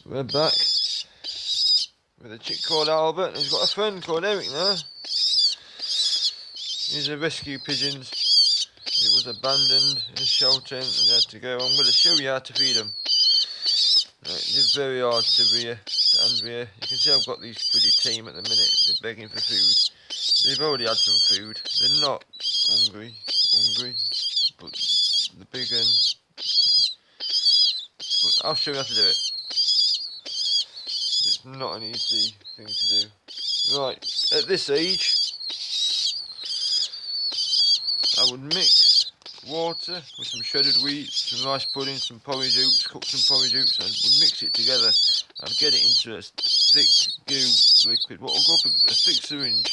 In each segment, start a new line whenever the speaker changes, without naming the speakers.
We're back with a chick called Albert, and he's got a friend called Eric now. These are rescue pigeons. It was abandoned in a shelter and they had to go. I'm going to show you how to feed them. It's very hard to rear, to unrear. You can see I've got these pretty tame at the minute. They're begging for food. They've already had some food. They're not hungry, but the big one. But I'll show you how to do it. It's not an easy thing to do. Right, at this age, I would mix water with some shredded wheat, some rice pudding, some porridge oats, cook some porridge oats, and would mix it together and get it into a thick goo liquid. What will go up a thick syringe.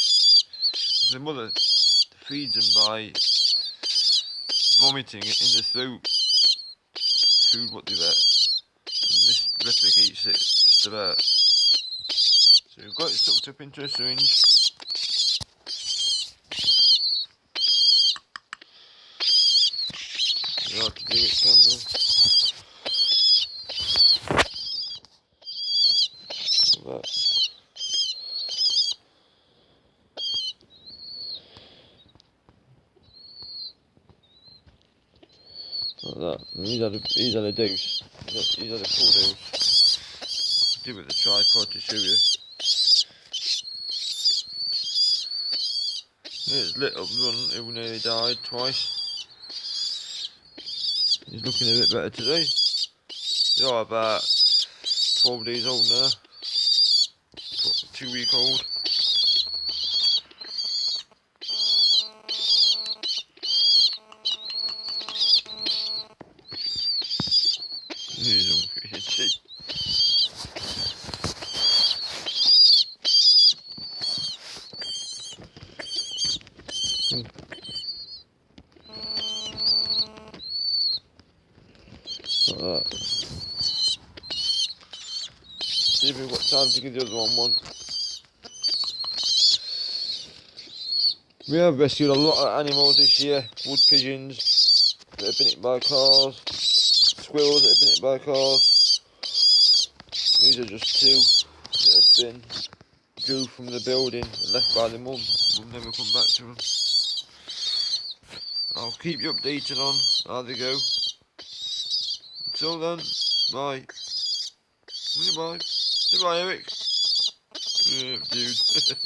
The mother feeds them by vomiting it in the throat, food what they've ate, and this replicates it just about. So we've got it sucked up into a syringe. You have to do it, camera. Like that. Like that. And he's had a dose. He's had a full dose. Do it with the tripod to show you. It's lit up run, who nearly died twice. He's looking a bit better today. They are about 12 days old now. 2-week old. He's hungry, isn't he? Like that. See if we've got time to give the other one. We have rescued a lot of animals this year. Wood pigeons that have been hit by cars, squirrels that have been hit by cars. These are just two that have been drew from the building and left by the mum. We'll never come back to them. I'll keep you updated on how they go. Until then, bye. Goodbye. Goodbye, Eric. Dude.